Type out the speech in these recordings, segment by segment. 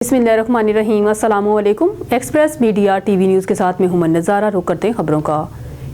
बिस्मिल्लाहिर्रहमानिर्रहीम। अस्सलामु अलैकुम। एक्सप्रेस मीडिया टीवी न्यूज़ के साथ मैं हूं नज़ारा। रुक करते हैं खबरों का।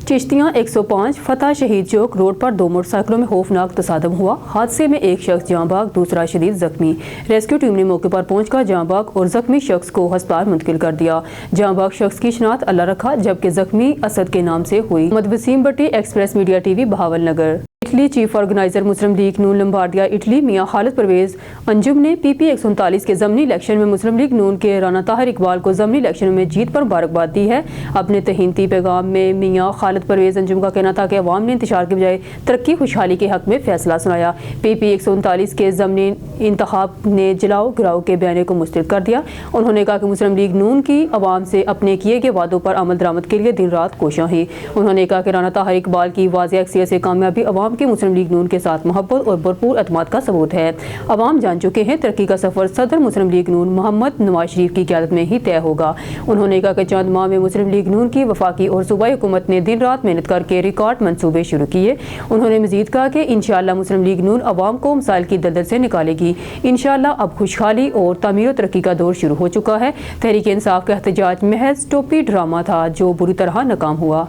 चिश्तियाँ 105 फतह शहीद चौक रोड पर दो मोटरसाइकिलों में खौफनाक तसादम हुआ। हादसे में एक शख्स जाँ बहक, दूसरा शदीद जख्मी। रेस्क्यू टीम ने मौके पर पहुंचकर जाँ बहक और जख्मी शख्स को अस्पताल मुंतकिल कर दिया। जाँ बहक शख्स की शिनाख्त अल्लाह रखा, जबकि जख्मी असद के नाम से हुई। मोहम्मद वसीम भट्टी, एक्सप्रेस मीडिया टीवी, बहावल नगर। इटली चीफ ऑर्गेनाइजर मुस्लिम लीग नून लम्बार्डिया इटली मियां खालिद परवेज अंजुम ने PP 139 के ज़मनी इलेक्शन में मुस्लिम लीग नून के राना ताहिर इकबाल को ज़मनी इलेक्शन में जीत पर मुबारकबाद दी है। अपने तहीनती पैगाम में मियां खालिद परवेज अंजुम का कहना था कि अवाम ने इंतशार के बजाय तरक्की खुशहाली के हक में फैसला सुनाया। PP 139 के ज़मनी इंतखाब ने जलाओ गिराओ के बयाने को मुस्तरद कर दिया। उन्होंने कहा कि मुस्लिम लीग नून की अवाम से अपने किए गए वादों पर अमल दरामद के लिए दिन रात कोशां है। उन्होंने कहा कि राना ताहिर इकबाल की वाज़ेह अक्सियत से कामयाबी अवाम के मुस्लिम लीग नून के साथ मोहब्बत और भरपूर एतमाद का सबूत है। अवाम जान चुके हैं तरक्की का सफर सदर मुस्लिम लीग नून मोहम्मद नवाज शरीफ की क़यादत में ही तय होगा। उन्होंने कहा कि चंद माह में मुस्लिम लीग नून की वफाकी और सूबाई हुकूमत ने दिन रात मेहनत करके रिकॉर्ड मंसूबे शुरू किए। उन्होंने मजीद कहा कि इंशाअल्लाह मुस्लिम लीग नून अवाम को मसाइल की दलदल से निकालेगी। इंशाअल्लाह अब खुशहाली और तामीर और तरक्की का दौर शुरू हो चुका है। तहरीक इंसाफ का एहतजाज महज टोपी ड्रामा था जो बुरी तरह नाकाम हुआ।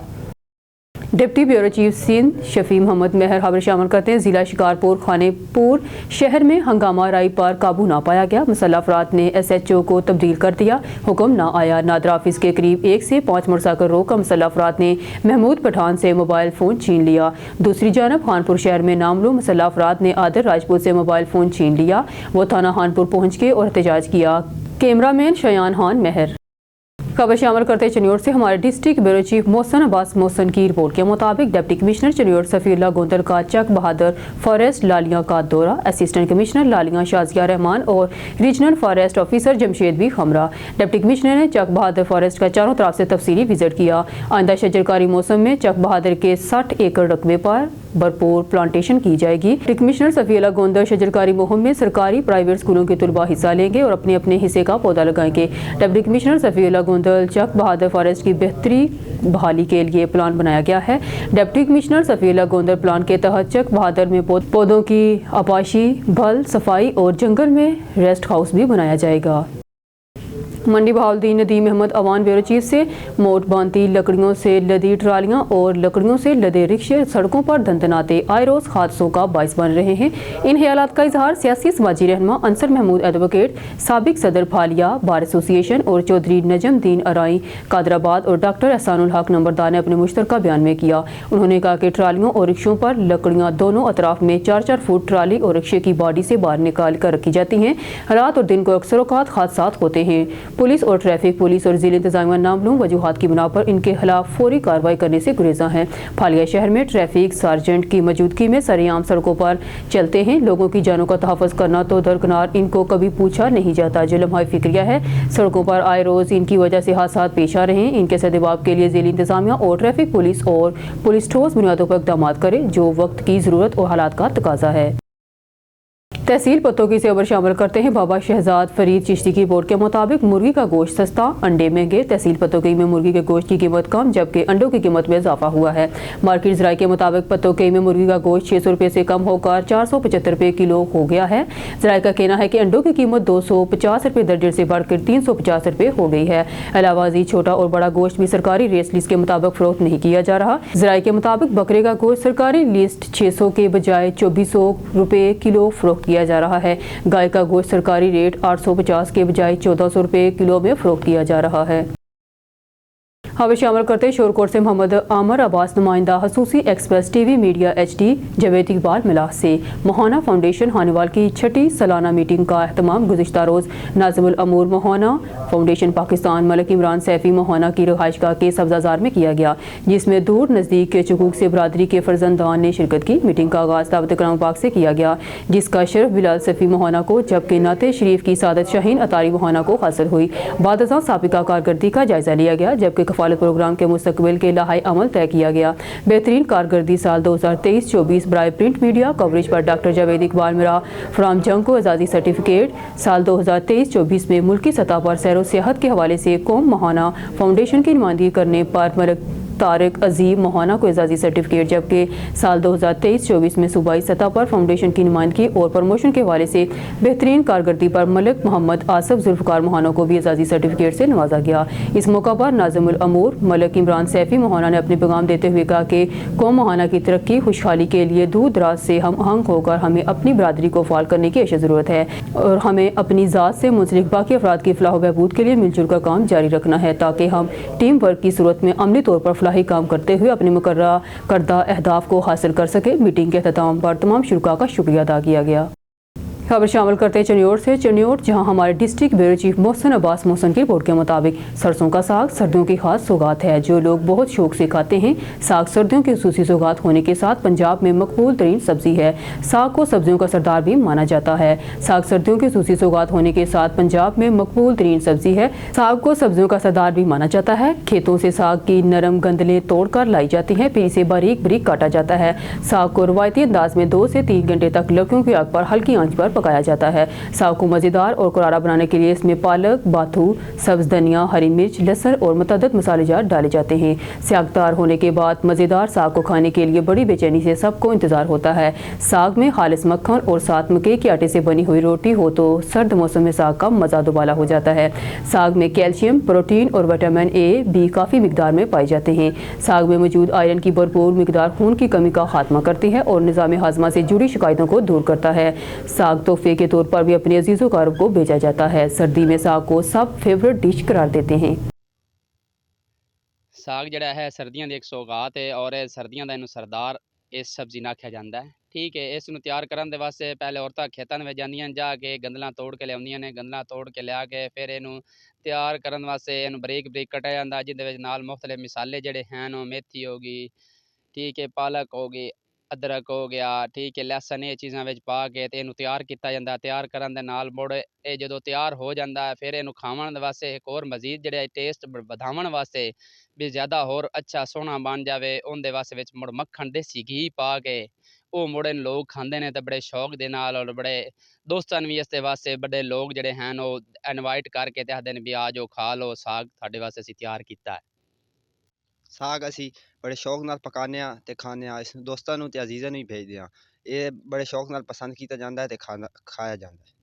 Deputy bureau chief Sindh Shafi Mohammad Mehar खबर शामिल करते हैं। जिला शिकारपुर खानेपुर शहर में हंगामा राई पर काबू ना पाया गया। मुसल्लह अफराद ने SHO को तब्दील कर दिया, हुक्म ना आया। नादरा ऑफिस के करीब 1 से 5 मोटरसाइकिल रोक मुसल्लह अफराद ने महमूद पठान से मोबाइल फ़ोन छीन लिया। दूसरी जानब खानपुर शहर में नामलूम मुसल्लह अफराद ने आदिर राजपूत से मोबाइल फ़ोन छीन लिया। वो थाना खानपुर पहुँच के और एहतजाज किया। कैमरामैन शयान खान मेहर। खबर शामिल करते चनियोट से हमारे district bureau chief Mohsin Abbas Mohsin की रिपोर्ट के मुताबिक डिप्टी कमिश्नर चनियोट सफीउल्लाह गोंदल का चक बहादुर फॉरेस्ट लालियां का दौरा। असिस्टेंट कमिश्नर लालियां शाजिया रहमान और रीजनल फॉरेस्ट ऑफिसर जमशेद भी हमरा। डिप्टी कमिश्नर ने चक बहादुर फॉरेस्ट का चारों तरफ से तफसीली विजिट किया। आइंदा शजरकारी मौसम में चक बहादुर के 60 एकड़ रकबे पर भरपूर प्लांटेशन की जाएगी। डिप्टी कमिश्नर सफीउल्लाह गोंदल शजरकारी मुहिम में सरकारी प्राइवेट स्कूलों के तलबा हिस्सा लेंगे और अपने अपने हिस्से का पौधा लगाएंगे। डिप्टी कमिश्नर सफीउल्लाह गोंदल चक बहादुर फॉरेस्ट की बेहतरी बहाली के लिए प्लान बनाया गया है। Deputy commissioner Safiullah Gondal plan के तहत चक बहादुर में पौधों की आपाशी, भल, सफाई और जंगल में रेस्ट हाउस भी बनाया जाएगा। मंडी बहाउद्दीन नदीम अहमद अवान ब्यूरो चीफ से मोट बांती लकड़ियों से लदी ट्रालियां और लकड़ियों से लदे रिक्शे सड़कों पर धंधनाते आए रोज हादसों का बाइस बन रहे हैं। इन ख्यालात का इजहार सियासी समाजी रहनुमा अंसर महमूद एडवोकेट, साबिक सदर फालिया बार एसोसिएशन और चौधरी नजम दीन अराई कादराबाद और डॉक्टर एहसानुल हक नंबरदार ने अपने मुश्तरका बयान में किया। उन्होंने कहा कि ट्रालियों और रिक्शों पर लकड़ियां दोनों अतराफ में 4-4 फुट ट्राली और रिक्शे की बॉडी से बाहर निकाल कर रखी जाती हैं। रात और दिन को अक्सर औकात हादसात होते हैं। पुलिस और ट्रैफिक पुलिस और जिला इंतजामिया नामलूम वजूहात की बिना पर इनके खिलाफ फौरी कार्रवाई करने से गुरेजा हैं। फालिया शहर में ट्रैफिक सार्जेंट की मौजूदगी में सरेआम सड़कों पर चलते हैं। लोगों की जानों का तहफ़्फ़ुज़ करना तो दरकिनार, इनको कभी पूछा नहीं जाता। जो लम्हा फिक्रिया है, सड़कों पर आए रोज इनकी वजह से हादसा पेश आ रहे हैं। इनके सद्जवाब के लिए जिला इंतजामिया और ट्रैफिक पुलिस और पुलिस ठोस बुनियादों पर इक़दाम करे जो वक्त की ज़रूरत और हालात का तकाजा है। तहसील पत्तों से खबर शामिल करते हैं। बाबा शहजाद फरीद चिश्ती की रिपोर्ट के मुताबिक मुर्गी का गोश्त सस्ता, अंडे महंगे। तहसील पत्तों में मुर्गी के गोश्त की कीमत कम, जबकि अंडों की कीमत में इजाफा हुआ है। मार्केट ज़राए के मुताबिक पत्तों में मुर्गी का गोश्त 600 रुपये से कम होकर 475 रुपये किलो हो गया है। ज़राए का कहना है कि अंडों की कीमत 250 रुपये दर्जन से बढ़कर 350 रुपये हो गई है। अलावाजी छोटा और बड़ा गोश्त भी सरकारी रेट लिस्ट के मुताबिक फरोख्त नहीं किया जा रहा। ज़राए के मुताबिक बकरे का गोश्त सरकारी लिस्ट 600 के बजाय 2400 रुपये किलो फरोख्त किया जा रहा है। गाय का गोश्त सरकारी रेट 850 के बजाय 1400 रुपये किलो में फरोख्त किया जा रहा है। खबर शामिल करते शोरकोट से मोहम्मद आमर अब्बास नुमाइंदा खसूसी Express TV media HD Javed Iqbal मिलाह से मोहाना फाउंडेशन हानेवाल की 6ठी सालाना मीटिंग का अहतमाम गुज़िश्ता रोज़ नाज़िमुल अमूर मोहाना फाउंडेशन पाकिस्तान मलिक इमरान सैफी मोहाना की रहायशगाह के सब्ज़ाज़ार में किया गया, जिसमें दूर नज़दीक के चुकूक से बरादरी के फर्जंदान ने शिरकत की। मीटिंग का आगाज़ दावत इकराम पाक से किया गया, जिसका शरफ बिलाल सफ़ी मोहाना को जबकि नाते शरीफ की सादत शाहीन अतारी मोहाना को हासिल हुई। बाद अज़ां साबिका कारकर्दगी का जायज़ा लिया गया, जबकि प्रोग्राम के मुस्तकबिल के लाहे अमल तय किया गया। बेहतरीन कारकर्दगी साल 2023-24 बराए प्रिंट मीडिया कवरेज पर डॉक्टर जवेद इकबाल मिरा फ्राम जंग को आज़ादी सर्टिफिकेट। साल 2023-24 में मुल्की सतह पर सैर व सियाहत के हवाले से कौम मोहाना फाउंडेशन की नुमाइंदगी करने पर तारिक अजीम मोहाना को एजाजी सर्टिफिकेट, जबकि साल 2023-24 में सूबाई सतह पर फाउंडेशन की नुमाइंदगी और प्रमोशन के हवाले से बेहतरीन कारकर्दगी पर मलिक मोहम्मद आसफ जुल्फकार मोहाना को भी एजाजी सर्टिफिकेट से नवाजा गया। इस मौका पर नाज़िमुल अमूर मलिक इमरान सैफी मोहाना ने अपने पैगाम देते हुए कहा कि कौम मोहाना की तरक्की खुशहाली के लिए दूर दराज से हम आहंग होकर हमें अपनी बरादरी को फाल करने की अशद ज़रूरत है और हमें अपनी ज़ात से मुंसलिक बाकी अफराद की फलाह व बहबूद के लिए मिलजुल कर काम जारी रखना है, ताकि हम टीम वर्क की सूरत में अमली तौर पर फलाही काम करते हुए अपने मुकर्रर करदा अहदाफ को हासिल कर सके। मीटिंग के अख्ताम पर तमाम शुरका का शुक्रिया अदा किया गया। खबर शामिल करते हैं चनियोट से। चनियोट, जहां हमारे district bureau chief Mohsin Abbas Mohsin की रिपोर्ट के मुताबिक सरसों का साग सर्दियों की खास सौगात है जो लोग बहुत शौक से खाते हैं। साग सर्दियों की खुसूसी सौगात होने के साथ पंजाब में मकबूल तरीन सब्जी है। साग को सब्जियों का सरदार भी माना जाता है। साग सर्दियों की खुसूसी सौगात होने के साथ पंजाब में मकबूल तरीन सब्जी है। साग को सब्जियों का सरदार भी माना जाता है। खेतों से साग की नरम गंदलें तोड़ कर लाई जाती हैं, फिर इसे बारीक बारीक काटा जाता है। साग को रवायती अंदाज में 2 से 3 घंटे तक लकड़ियों की आग पर हल्की आंच पर पकाया जाता है। साग को मज़ेदार और करारा बनाने के लिए इसमें पालक, बाथू, सब्ज धनिया, हरी मिर्च, लहसुन और मुतअद्दिद मसाले जात डाले जाते हैं। साग तैयार होने के बाद मज़ेदार साग को खाने के लिए बड़ी बेचैनी से सबको इंतज़ार होता है। साग में खालिस मक्खन और साथ मक्के के आटे से बनी हुई रोटी हो तो सर्द मौसम में साग का मज़ा दुबाला हो जाता है। साग में कैल्शियम, प्रोटीन और विटामिन ए, बी काफ़ी मिकदार में पाए जाते हैं। साग में मौजूद आयरन की भरपूर मिकदार खून की कमी का खात्मा करती है और निज़ाम हाजमा से जुड़ी शिकायतों को दूर करता है। साग तोहफे के तौर पर भी अपने अजीज़ों कारब को भेजा जाता है। सर्दी में साग को सब फेवरेट डिश करार देते हैं। साग जिहड़ा है सर्दियों की एक सौगात है और सर्दियों का इनू सरदार इस सब्जी ना आख्या जाता है। ठीक है, इसनू तैयार करने वास्ते पहले औरतां खेतों में जांदियां, जाके गंदलां तोड़ के लियाउंदियां ने। गंदलां तोड़ के लिया के फिर इनू तैयार करने वास्ते इनू बरीक बरीक कटिया जाता, जिहदे विच नाल मुख्तलिफ मसाले जिहड़े हैं मेथी हो गई, ठीक है, पालक हो गई, अदरक हो गया, ठीक है, लहसन, ये चीज़ां विच पा के ते इनू तैयार किया जाता। तैयार करन दे नाल मुड़ ये जदों तैयार हो जाता है फिर इनू खावन वास्ते एक होर मजीद जिहड़ा टेस्ट वधावन वास्ते भी ज़्यादा होर अच्छा सोहना बन जाए, उहदे वास्ते विच मुड़ मक्खन देसी घी पा के वो मुड़ इन लोग खांदे ने ते बड़े शौक दे नाल और बड़े दोस्तां भी इसदे वास्ते बड़े लोग जिहड़े हैं इनवाइट करके ते आखदे ने भी आ जाओ खा लो, साग तुहाडे वास्ते असीं तैयार कीता है। ਸਾਗ ਅਸੀਂ ਬੜੇ ਸ਼ੌਕ ਨਾਲ ਪਕਾਉਂਦੇ ਹਾਂ ਅਤੇ ਖਾਂਦੇ ਹਾਂ। ਇਸ ਨੂੰ ਦੋਸਤਾਂ ਨੂੰ ਅਤੇ ਅਜ਼ੀਜ਼ਾਂ ਨੂੰ ਵੀ ਭੇਜਦੇ ਹਾਂ। ਇਹ ਬੜੇ ਸ਼ੌਕ ਨਾਲ ਪਸੰਦ ਕੀਤਾ ਜਾਂਦਾ ਹੈ ਅਤੇ ਖਾਇਆ ਜਾਂਦਾ ਹੈ।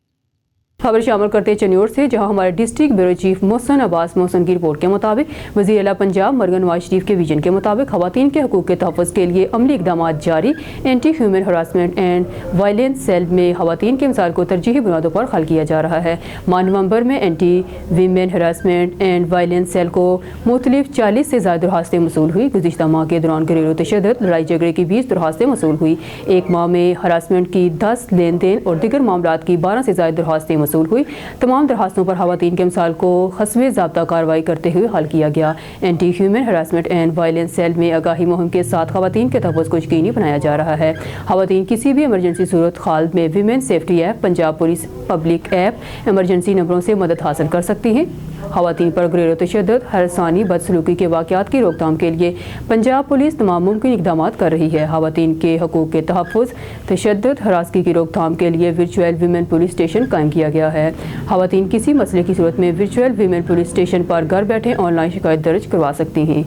खबर शामिल करते चनियोट से, जहां हमारे district bureau chief Mohsin Abbas Mohsin की रिपोर्ट के मुताबिक वज़ीर आला पंजाब मरहम नवाज शरीफ के विजन के मुताबिक खवातीन के हकूक़ के तहफ़्फ़ुज़ के लिए अमली इक़दाम जारी। Anti human harassment and violence cell में खवातीन के मिसाल को तरजीही बुनियादों पर हल किया जा रहा है। माह नवंबर में anti women harassment and violence cell को मुख्तलिफ 40 से ज़्यादा दरखास्तें मसूल हुई। गुज़िश्ता माह के दौरान घरेलू तशद्दुद, लड़ाई झगड़े की 20 दरखास्तें मसूल हुई। एक माह में हरासमेंट की 10, लेन देन और दीगर मामलात की 12 से ज़्यादा दरखास्तें मसूल हुई। तमाम दरखास्तों पर खवातीन के मिसाल को हस्बे ज़ाब्ता कार्रवाई करते हुए हल किया गया। Anti human harassment and violence cell में आगाही मुहिम के साथ खवातीन के तहफ़्फ़ुज़ को यकीनी बनाया जा रहा है। खवातीन किसी भी इमरजेंसी सूरत हाल में women safety app, Punjab police public app, emergency नंबरों से मदद हासिल कर सकती हैं। खवातीन पर घरेलू तशद्दुद, हरसानी, बदसलूकी के वाक़यात की रोकथाम के लिए पंजाब पुलिस तमाम मुमकिन इक़दाम कर रही है। खवातीन के हकूक़ के तहफ़्फ़ुज़, तशद्दुद, हरासगी की रोकथाम के लिए वर्चुअल वीमेन पुलिस स्टेशन कायम किया गया है। खवातीन किसी मसले की सूरत में वर्चुअल वीमेन पुलिस स्टेशन पर घर बैठे ऑनलाइन शिकायत दर्ज करवा सकती हैं।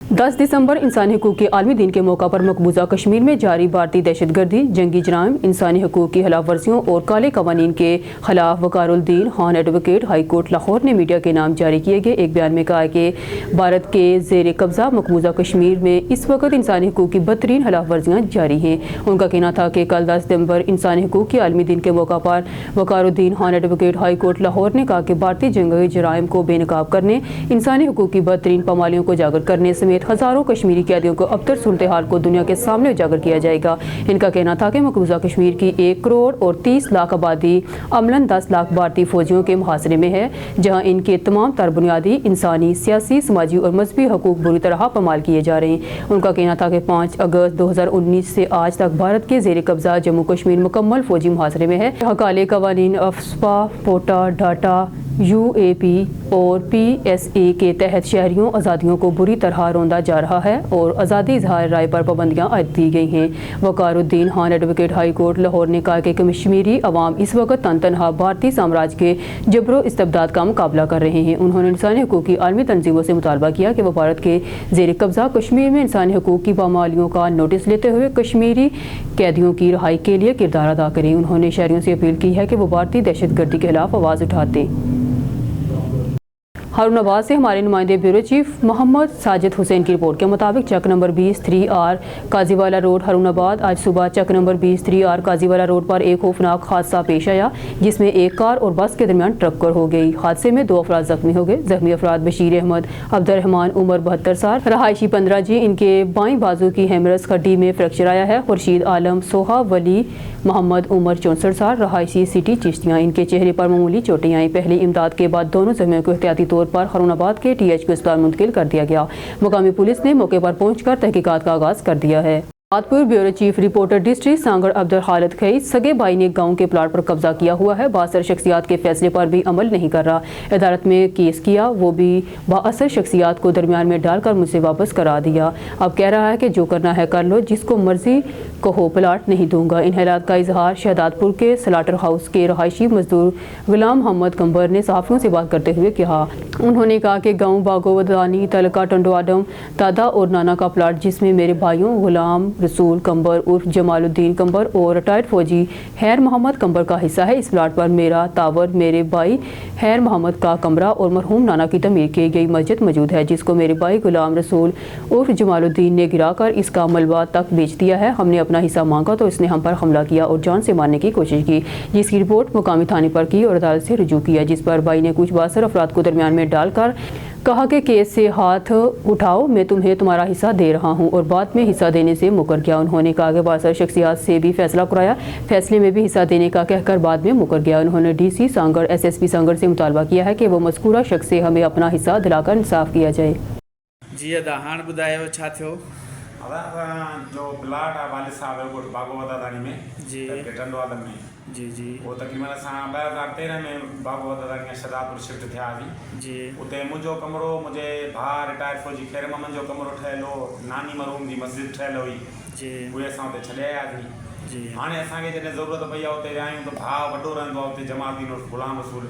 10 दिसंबर इंसानी हकूक़ के आलमी दिन के मौका पर मकबूजा कश्मीर में जारी भारतीय दहशतगर्दी, जंगी जराइम, इंसानी हकूक़ की खिलाफ वर्जियों और काले कवानीन के खिलाफ Waqaruddin Khan advocate high court Lahore ने मीडिया के नाम जारी किए गए एक बयान में कहा कि भारत के ज़ेर कब्ज़ा मकबूजा कश्मीर में इस वक्त इंसानी हकूक़ की बदतरीन खिलाफ वर्जियाँ जारी हैं। उनका कहना था कि कल 10 दिसंबर इंसानी हकूक़ के आलमी दिन के मौका पर Waqaruddin Khan advocate high court Lahore ने कहा कि भारतीय जंगी जराइम को बेनकाब करने, इंसानी हकूक़ की बदतरीन पामालियों को उजागर करने समेत हज़ारों कश्मीरी कैदियों को अबतर सूरत हाल को दुनिया के सामने उजागर किया जाएगा। इनका कहना था कि मकबूजा कश्मीर की 1 करोड़ और 30 लाख आबादी अमलन 10 लाख भारतीय फौजियों के मुहासरे में है, जहां इनके तमाम तर बुनियादी इंसानी, सियासी, समाजी और मजहबी हकूक बुरी तरह पामाल किए जा रहे हैं। उनका कहना था कि 5 अगस्त 2019 से आज तक भारत के ज़ेर कब्जा जम्मू कश्मीर मुकम्मल फौजी मुहासरे में है, जहाँ काले कवानीन अफस्पा, पोटा, डाटा, UAP और PSA के तहत शहरियों आज़ादियों को बुरी तरह रौंदा जा रहा है और आज़ादी इजहार राय पर पाबंदियाँ आयद दी गई हैं। Waqaruddin Khan advocate high court Lahore ने कहा कि कश्मीरी अवाम इस वक्त तनहा भारतीय साम्राज्य के जबरो इस्तबदाद का मुकाबला कर रहे हैं। उन्होंने इंसानी हकूक़ की आलमी तंजीमों से मुतालबा किया कि वह भारत के ज़ेर कब्ज़ा कश्मीर में इंसानी हकूक़ की पामालियों का नोटिस लेते हुए कश्मीरी कैदियों की रहाई के लिए किरदार अदा करें। उन्होंने शहरियों से अपील की है कि वो भारतीय दहशतगर्दी के खिलाफ आवाज़ उठाते। हारूनाबाद से हमारे नुमाइंदे ब्यूरो चीफ मोहम्मद साजिद हुसैन की रिपोर्ट के मुताबिक Chak number 20 3R Qaziwala road Harunabad आज सुबह चक नंबर 20 3R काजीवाला रोड पर एक खौफनाक हादसा पेश आया जिसमें एक कार और बस के दरमियान टक्कर हो गई। हादसे में 2 अफराद जख्मी हो गए। जख्मी अफराद बशीर अहमद अब्दुर्रहमान उम्र 72 साल रहायशी 15 जी, इनके बाईं बाजू की हेमरस हड्डी में फ्रैक्चर आया है। खुर्शीद आलम सोहा वली मोहम्मद उम्र 64 साल रहायशी सिटी चिश्तियाँ, इनके चेहरे पर मामूली चोटें आई। पहली इमदाद के बाद दोनों जख्मियों को एहतियाती तौर पर हारूनाबाद के THQ अस्पताल मुंतकिल कर दिया गया। मुकामी पुलिस ने मौके पर पहुंचकर तहकीकात का आगाज कर दिया है। Adpur bureau chief reporter district Sanghar Abdul Khalid खई सगे भाई ने गांव के प्लाट पर कब्जा किया हुआ है। बासर शख्सियात के फैसले पर भी अमल नहीं कर रहा। अदालत में केस किया, वो भी बासर शख्सियात को दरमियान में डालकर मुझसे वापस करा दिया। अब कह रहा है कि जो करना है कर लो, जिसको मर्जी कहो, प्लाट नहीं दूंगा। इन हालात का इजहार शहदादपुर के स्लाटर हाउस के रहायशी मजदूर गुलाम मोहम्मद कंबर ने सहाफ़ियों से बात करते हुए कहा। उन्होंने कहा कि गाँव बागोवदानी तलका टंडोआडम दादा और नाना का प्लाट जिसमें मेरे भाइयों गुलाम रसूल कंबर उर्फ जमालुद्दीन कंबर और रिटायर्ड फौजी हैर मोहम्मद कंबर का हिस्सा है। इस प्लाट पर मेरा टावर, मेरे भाई हैर मोहम्मद का कमरा और मरहूम नाना की तमीर की गई मस्जिद मौजूद है, जिसको मेरे भाई गुलाम रसूल उर्फ जमालुद्दीन ने गिराकर इसका मलबा तक बेच दिया है। हमने अपना हिस्सा मांगा तो इसने हम पर हमला किया और जान से मारने की कोशिश की, जिसकी रिपोर्ट मुकामी थाने पर की और अदालत से रुजू किया, जिस पर भाई ने कुछ बासर अफराद को दरमियान में डालकर कहा कि केस से हाथ उठाओ, मैं तुम्हें तुम्हारा हिस्सा दे रहा हूं, और बाद में हिस्सा देने से मुकर गया। उन्होंने कहा कि बासर शख्सियात से भी फैसला कराया, फैसले में भी हिस्सा देने का कहकर बाद में मुकर गया। उन्होंने DC सांगड़ SSP सांगड़ से मुतालबा किया है कि वो मज़कूरा शख्स से हमें अपना हिस्सा दिलाकर इंसाफ किया जाए। जी अदा हाण ॿुधायो छा थियो? जो प्लाट आहे वालिद साहब जो कोट बागोवदानी में जी टंडवादन में जी वो तकरीबन असां 2013 में बागोवदानी में शहदादपुर शिफ्ट थिया हुआसीं। जी उते मुंहिंजो कमरो, मुंहिंजे भाउ रिटायर फौजी खैर मोहम्मद जो कमरो ठहियल हो, नानी मरहूम जी मस्जिद ठहियल हुई, जी उहे असां उते छॾे आयासीं। जी हाणे असांखे जॾहिं ज़रूरत पई आहे उते विया त भाउ वॾो रहंदो आहे उते जमालुद्दीन गुलाम रसूल,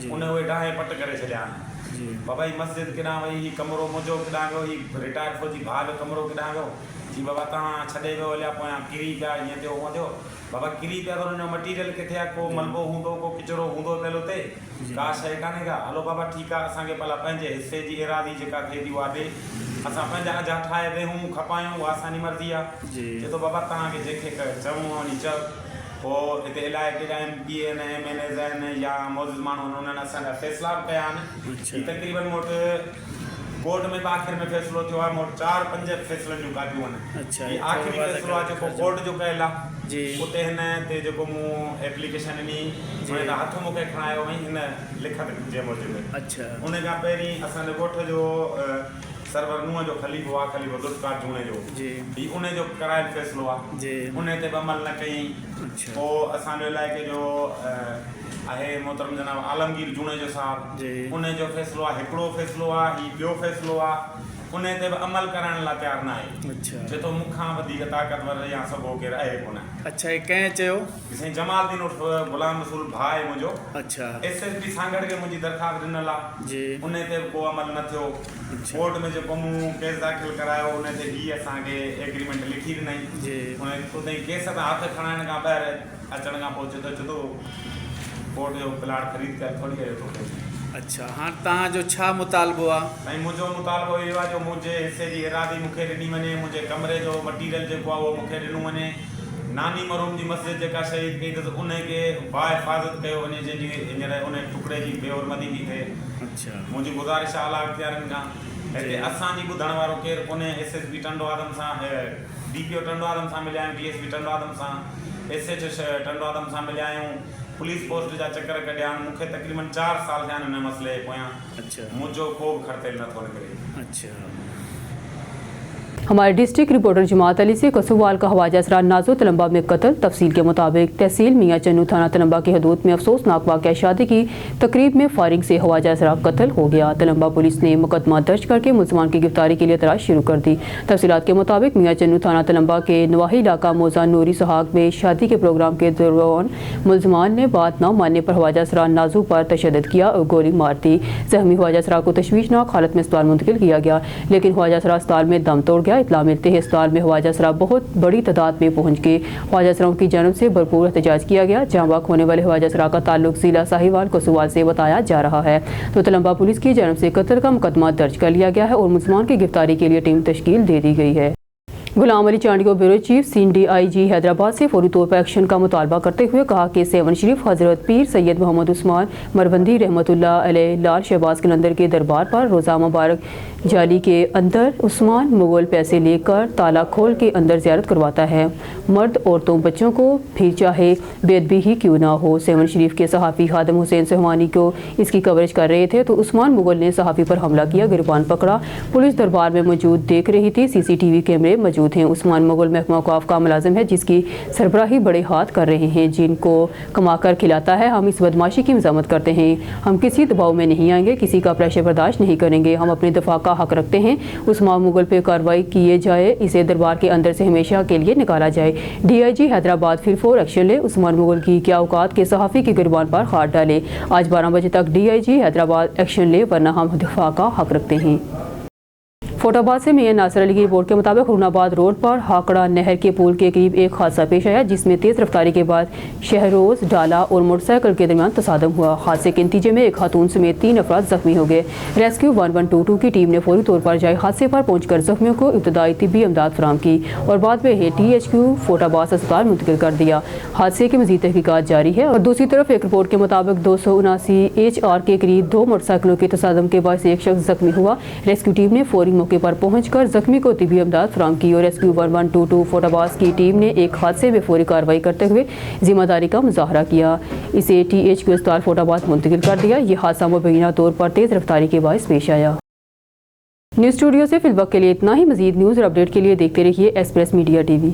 जी उन उहे डाहे पट करे छॾिया आहिनि। जी बाबा ही मस्जिद केॾां वई, ही कमरो मुंहिंजो केॾां वियो, ही रिटायर फौजी भाउ जो कमरो केॾां वियो। जी बाबा तव्हां छॾे वियो हलिया, पोयां किरी पिया, ईअं थियो हूअं थियो। बाबा किरी पिया त हुनजो मटीरियल किथे आहे, को मलबो हूंदो, को किचिरो हूंदो पियल हुते, का शइ कान्हे का। हलो बाबा ठीकु आहे, असांखे भला पंहिंजे हिसे जी इरादी जेका थिए थी उहा ॾे, असां पंहिंजा अजा ठाहे ॾियूं खपायूं, उहा असांजी मर्ज़ी आहे। जी चए थो बाबा तव्हांखे जंहिंखे चवणो आहे वञी चओ। पोइ हिते इलाही केॾा MP आहिनि, MLAs आहिनि या मौजूद माण्हू आहिनि, उन्हनि असांजा फ़ैसिला बि कया आहिनि। अच्छा। तक़रीबन मूं वटि कोर्ट में आख़िर में फ़ैसिलो थियो आहे, मूं वटि 4-5 फ़ैसिलनि जूं कापियूं आहिनि। अच्छा, ही आख़िरी फ़ैसिलो आहे जेको कोर्ट जो कयल आहे। जी उते हिन ते जेको मूं एप्लीकेशन ॾिनी, हुन खां हथ मूंखे खणायो हुई हिन लिखत जे मूजिबि। अच्छा उन खां पहिरीं असांजे ॻोठ जो सरवर नुंहं जो ख़लीफ़ो आहे, ख़लीफ़ो दुष्कार जूणे जो, जी ही उन जो करायल फ़ैसिलो आहे। जी उन ते बि अमल न कई। अच्छा पोइ असांजो इलाइक़े जो आहे मोहतरम जनाब आलमगीर जूणे जो साहब, जी उन जो फ़ैसिलो आहे, हिकिड़ो फ़ैसिलो आहे, ही ॿियो फ़ैसिलो आहे, उन ते बि अमल करण लाइ तयारु न आहे। अच्छा चए थो मूंखां वधीक ताक़तवर या सभो केरु आहे कोन। अच्छा ये कंहिं चयो? साईं जमालुद्दीन उर्फ गुलाम रसूल भाउ आहे मुंहिंजो। अच्छा SSP सांगड़ खे मुंहिंजी दरख़्वास्त ॾिनल आहे, जी उन ते बि को अमल न थियो। अच्छा कोर्ट में जेको मूं केस दाख़िल करायो उन ते ही असांखे एग्रीमेंट लिखी ॾिनई। जी उन उते केस तां हथ खणाइण खां ॿाहिरि अचण खां पोइ चए थो कोर्ट जो प्लाट ख़रीद कर थोरी करे थो। अच्छा हाणे तव्हांजो छा मुतालबो आहे? साईं मुंहिंजो मुतालबो इहो आहे जो मुंहिंजे हिसे जी इरादी मूंखे ॾिनी वञे, मुंहिंजे कमरे जो मटीरियल जेको आहे उहो मूंखे ॾिनो वञे, नानी मरहूम जी मस्जिद जेका शहीद कई अथसि उनखे बाहिफ़ाज़त कयो वञे, जंहिंजी हींअर उन टुकड़े जी बेहरमती थी थिए। अच्छा मुंहिंजी गुज़ारिश आहे आला इख़्तियारनि खां, हिते असांजी ॿुधण वारो केरु कोन्हे। SSP टंडवादम सां, DPO टंडवादम सां मिलिया आहियूं, DSP टंडवादम सां, SH टंडवादम सां मिलिया आहियूं, पुलिस पोस्ट जा चक्कर कढिया आहिनि। मूंखे तक़रीबन 4 साल थिया आहिनि हिन मसइले जे पोयां। अच्छा मुंहिंजो को बि खर्तेल नथो निकिरे। अच्छा हमारे डिस्ट्रिक्ट रिपोर्टर जमात अली से कसुवाल का ख्वाजा असरार नाजो तलम्बा में कत्ल। तफसील के मुताबिक तहसील मियाँ चन्नू थाना तलम्बा की हदूद में अफसोसनाक वाक़या शादी की तकरीब में फायरिंग से ख्वाजा असरार कत्ल हो गया। तलम्बा पुलिस ने मुकदमा दर्ज करके मुलजमान की गिरफ्तारी के लिए तलाश शुरू कर दी। तफसीलात के मुताबिक मियाँ चन्नू थाना तलम्बा के नवाही इलाका मोजा नूरी सुहाग में शादी के प्रोग्राम के दौरान मुलजमान ने बात न मानने पर ख्वाजा असरार नाजू पर तशद्दुद किया और गोली मार दी। जख्मी ख्वाजा असरार को तशवीशनाक हालत में अस्पताल मुंतकिल किया गया, लेकिन ख्वाजा असरार अस्पताल में दम तोड़ गया। इत्तला मिलते ही अस्पताल में ख्वाजा असरार बहुत बड़ी तादाद में पहुंच गए। ख्वाजा असरार की जानब से भरपूर एहतजाज किया गया। जाँ बाग होने वाले ख्वाजा असरार का ताल्लुक जिला साहिवाल कसुवाल से बताया जा रहा है, तो तलम्बा पुलिस की जानब से कत्ल का मुकदमा दर्ज कर लिया गया है और मुलजमान की गिरफ्तारी के लिए टीम तश्कील दे दी गई है। गुलाम अली चांडी को ब्यूरो चीफ CNDIG हैदराबाद से फौरी तौर पर एक्शन का मुतालबा करते हुए कहा कि सेवन शरीफ हजरत पीर सैयद मोहम्मद उस्मान मरवंदी रहमतुल्लाह अलैह लाल शहबाज कलंदर के दरबार पर रोज़ा मुबारक जाली के अंदर उस्मान मुगल पैसे लेकर ताला खोल के अंदर ज़ियारत करवाता है। मर्द औरतों बच्चों को फिर चाहे बेदबी ही क्यों ना हो। सेवन शरीफ के सहाफ़ी खादम हुसैन सुहमानी को इसकी कवरेज कर रहे थे तो उस्मान मुगल ने सहाफ़ी पर हमला किया, गिरबान पकड़ा। पुलिस दरबार में मौजूद देख रही थी, CCTV कैमरे मौजूद हैं। उस्मान मुगल महकमा औकाफ का मुलाजिम है जिसकी सरबराही बड़े हाथ कर रहे हैं, जिनको कमाकर खिलाता है। हम इस बदमाशी की मज़म्मत करते हैं। हम किसी दबाव में नहीं आएंगे, किसी का प्रेशर बर्दाश्त नहीं करेंगे। हम अपने दफा का हक रखते हैं। उस्मान मुगल पे कार्रवाई किए जाए, इसे दरबार के अंदर से हमेशा के लिए निकाला जाए। DIG हैदराबाद फिर फोर एक्शन ले। उस्मान मुगल की क्या औकात के सहाफ़ी की गिरबान पर हाथ डाले। आज 12 बजे तक DIG हैदराबाद एक्शन ले, वरना हम दफा का हक रखते हैं। फोटाबाद से मियां नासिर अली की रिपोर्ट के मुताबिक हुरनाबाद रोड पर हाकड़ा नहर के पुल के करीब एक हादसा पेश आया, जिसमें तेज़ रफ्तारी के बाद शहरोज डाला और मोटरसाइकिल के दरमियान तसादम हुआ। हादसे के नतीजे में एक खातून समेत 3 अफराद जख्मी हो गए। रेस्क्यू 1122 की टीम ने फौरी तौर पर जाए हादसे पर पहुंचकर जख्मियों को इब्तदाई तिब्बी इमदाद फराहम की और बाद में THQ फोटाबाद अस्पताल मुंतकिल कर दिया। हादसे की मज़ीद तहकीकात जारी है। और दूसरी तरफ एक रिपोर्ट के मुताबिक 279 HR के करीब 2 मोटरसाइकिलों के तसादम के बाद एक शख्स जख्मी हुआ। रेस्क्यू टीम ने फौरी मौके पर पहुंचकर जख्मी को तिब्बी इमदाद फराहम की और रेस्क्यू 1122 फोटाबाद की टीम ने एक हादसे में फौरी कार्रवाई करते हुए जिम्मेदारी का मुजाहरा किया। इसे THQ अस्पताल फोटाबाद मुंतकिल कर दिया। यह हादसा मुबैना तौर पर तेज़ रफ्तारी के बायस पेश आया। न्यूज़ स्टूडियो से फिल वक्त के लिए इतना ही। मज़ीद न्यूज़ और अपडेट के लिए देखते रहिए एक्सप्रेस मीडिया TV।